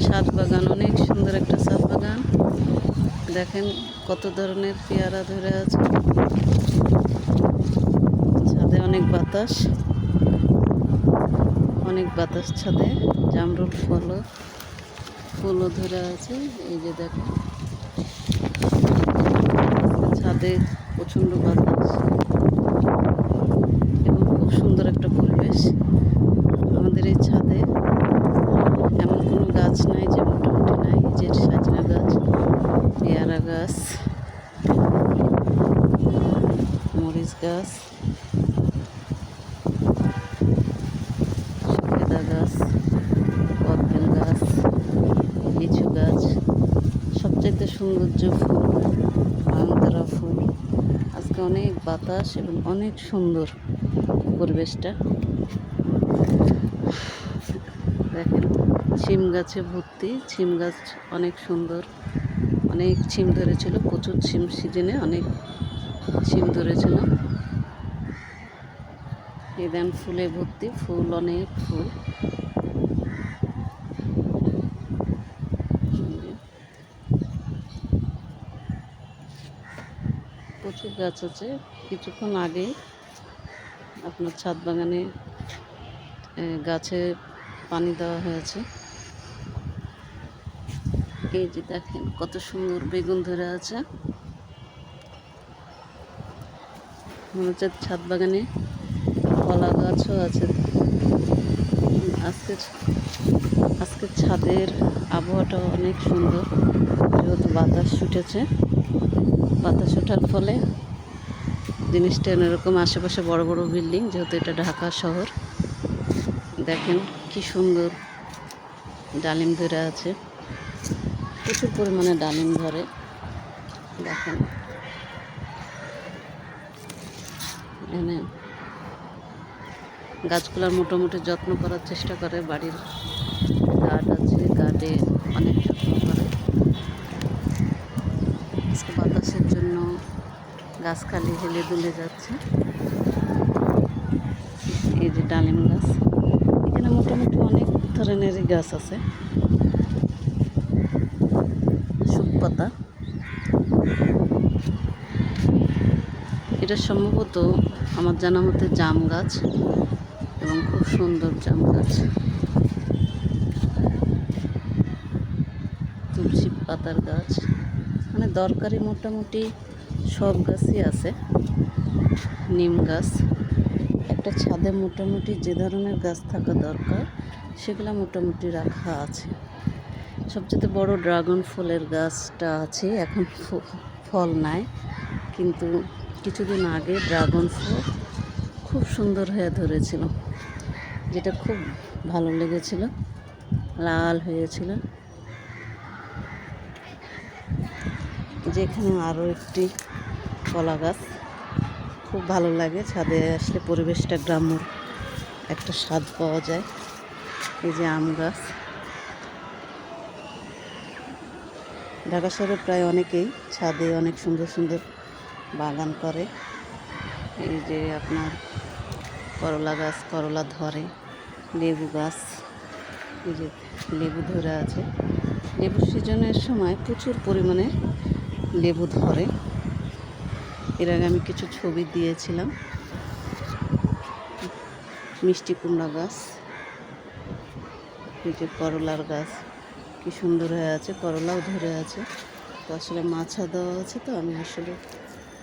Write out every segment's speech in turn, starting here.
ছাদ বাগান, অনেক সুন্দর একটা ছাদ বাগান। দেখেন কত ধরনের পেয়ারা ধরে আছে। ছাদে অনেক বাতাস ছাদে। জামরুল ফুলও ধরে আছে। এই যে দেখেন ছাদে প্রচণ্ড বাতাস এবং খুব সুন্দর একটা পরিবেশ। আমাদের এই ছাদে এমন কোনো গাছ নাই যে মোটামুটি নাই। যে সজনা গাছ, পেয়ারা গাছ, মরিচ গাছ, সফেদা গাছ, কদবেল গাছ, লিচু গাছ, সবচাইতে সৌন্দর্য ফুল নয়নতারা ফুল। আজকে অনেক বাতাস এবং অনেক সুন্দর পরিবেশটা। দেখেন ছিম গাছে ভর্তি, ছিম গাছ অনেক সুন্দর, অনেক ছিম ধরেছিল, প্রচুর ছিম সিজনে অনেক ছিম ধরেছিল। এই দেন ফুলে ভর্তি, ফুল অনেক ফুল। প্রচুর গাছ আছে। কিছুক্ষণ আগে আপনার ছাদ বাগানে গাছে পানি দেওয়া হয়েছে। এই যে দেখেন কত সুন্দর বেগুন ধরে আছে। মনে হচ্ছে ছাদ বাগানে কলা গাছও আছে। আজকের ছাদের আবহাওয়াটা অনেক সুন্দর, যেহেতু বাতাস ছুটেছে। বাতাস ওঠার ফলে জিনিসটা এরকম, আশেপাশে বড় বড় বিল্ডিং, যেহেতু এটা ঢাকা শহর। দেখেন কি সুন্দর ডালিম ধরে আছে, প্রচুর পরিমাণে ডালিম ধরে। দেখেন এখানে গাছগুলোর মোটামুটি যত্ন করার চেষ্টা করে। বাড়ির গার্ড আছে, গার্ডে অনেক যত্ন করে। আজকে বাতাসের জন্য গাছ খালি হেলে দুলে যাচ্ছে। এই যে ডালিম গাছ, এখানে মোটামুটি অনেক ধরনেরই গাছ আছে। শুকপাতা, এটা সম্ভবত আমার জানা মতে জাম গাছ, এবং খুব সুন্দর জাম গাছ। তুলসী পাতার গাছ, মানে দরকারি মোটামুটি সব গাছই আছে। নিম গাছ, একটা ছাদে মোটামুটি যে ধরনের গাছ থাকা দরকার সেগুলো মোটামুটি রাখা আছে। সবচেয়ে বড় ড্রাগন ফলের গাছটা আছে, এখন ফল নাই, কিন্তু কিছুদিন আগে ড্রাগন ফল খুব সুন্দর হয়ে ধরেছিল, যেটা খুব ভালো লেগেছিল, লাল হয়েছিল। যেখানে আরও একটি কলা গাছ, খুব ভালো লাগে ছাদে আসলে, পরিবেশটা গ্রাম্য একটা স্বাদ পাওয়া যায়। এই যে আম গাছ, ঢাকা শহরে প্রায় অনেকেই ছাদে অনেক সুন্দর সুন্দর বাগান করে। এই যে আপনার করলা গাছ, করলা ধরে। লেবু গাছ, এই যে লেবু ধরে আছে। লেবু সিজনের সময় প্রচুর পরিমাণে লেবু ধরে। এর আগে আমি কিছু ছবি দিয়েছিলাম। মিষ্টি কুমড়া গাছ, এই যে করলার গাছ কি সুন্দর হয়ে আছে, করলাও ধরে আছে। তো আসলে মাছা দেওয়া আছে, তো আমি আসলে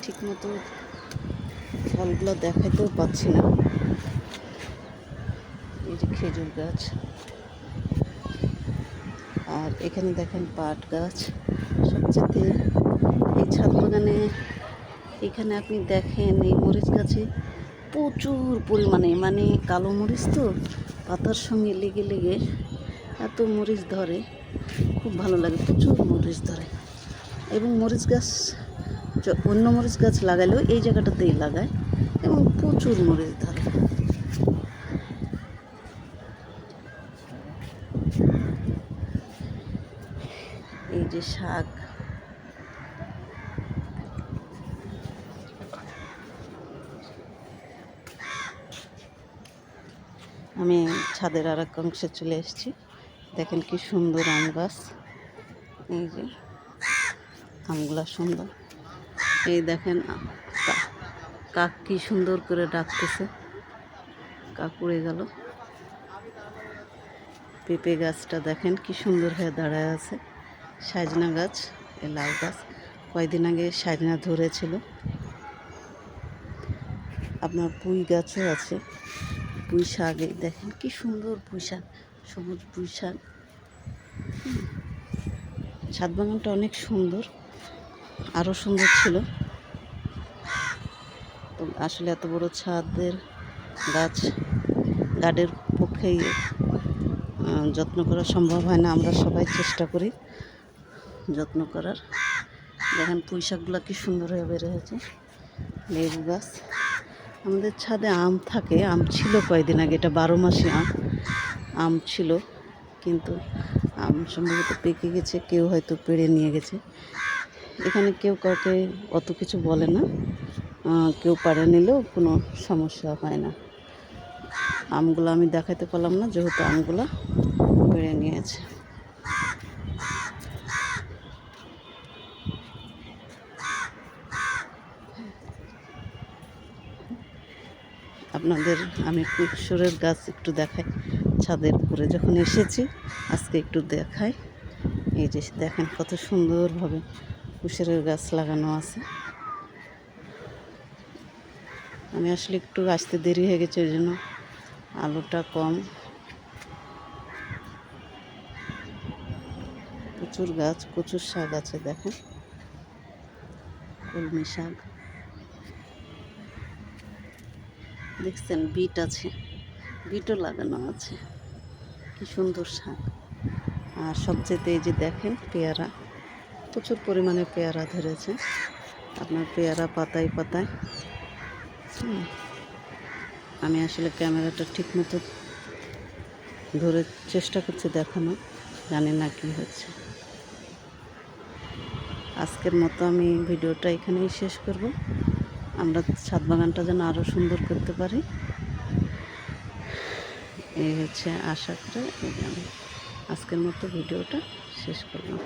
ঠিকমতো ফলগুলো দেখাইতেও পাচ্ছি না। এই যে খেজুর গাছ, আর এখানে দেখেন পাট গাছ। সবচেয়ে এই ছাদ বাগানে এখানে আপনি দেখেন এই মরিচ গাছে প্রচুর পরিমাণে, মানে কালো মরিচ তো পাতার সঙ্গে লেগে লেগে এত মরিচ ধরে, খুব ভালো লাগে, প্রচুর মরিচ ধরে। এবং মরিচ গাছ অন্য মরিচ গাছ লাগালেও এই জায়গাটাতেই লাগায় এবং প্রচুর মরিচ ধরে। এই যে শাক, আমি ছাদের আর এক অংশে চলে এসেছি। দেখেন কি সুন্দর আম গাছ। এই যে আমগুলা সুন্দর। এই দেখেন কাক কি সুন্দর করে ডাকতেছে। কাক উড়ে গেল। পেঁপে গাছটা দেখেন কি সুন্দর হয়ে দাঁড়ায় আছে। সজনা গাছ, এই লাউ গাছ কয়েকদিন আগে সজনা ধরেছিল। আপনার পুঁই গাছও আছে, পুঁই শাক। দেখেন কি সুন্দর পুঁই শাক, সবুজ পুঁই শাক। ছাদ বাগানটা অনেক সুন্দর, আরও সুন্দর ছিল। তো আসলে এত বড় ছাদের গাছ গার্ডের পক্ষেই যত্ন করা সম্ভব হয় না। আমরা সবাই চেষ্টা করি যত্ন করার। দেখেন পুঁই শাকগুলো কি সুন্দর হয়ে বের হয়েছে। লেবু গাছ। আমাদের ছাদে আম থাকে, আম ছিল কয়েকদিন আগে, এটা 12 মাসি আম ছিল, কিন্তু আম সম্ভবত পেকে গেছে, কেউ হয়তো পেড়ে নিয়ে গেছে। এখানে কেউ কাউকে অত কিছু বলে না, কেউ পাড়ে নিলেও কোনো সমস্যা হয় না। আমগুলো আমি দেখাতে পারলাম না, যেহেতু আমগুলো পেড়ে নিয়েছে। আপনাদের আমি কুশরের গাছ একটু দেখাই। ছাদের উপরে যখন এসেছি আজকে একটু দেখাই। এই যে দেখেন কত সুন্দরভাবে কুশরের গাছ লাগানো আছে। আমি আসলে একটু আসতে দেরি হয়ে গেছে, ওই জন্য আলোটা কম। প্রচুর গাছ, কচুর শাক আছে দেখেন, কলমি শাক দেখছেন, বিট আছে, বিটও লাগানো আছে। কি সুন্দর শাক। আর সবচেয়ে এই যে দেখেন পেয়ারা, প্রচুর পরিমাণে পেয়ারা ধরেছে। আপনার পেয়ারা পাতায় পাতায়। আমি আসলে ক্যামেরাটা ঠিক মতো ধরে চেষ্টা করছি দেখানো, জানি না কি হচ্ছে। আজকের মতো আমি ভিডিওটা এখানেই শেষ করব। আমরা ছাদ বাগানটা যেন আরও সুন্দর করতে পারি, এই হচ্ছে আশা করে আমি আজকের মতো ভিডিওটা শেষ করলাম।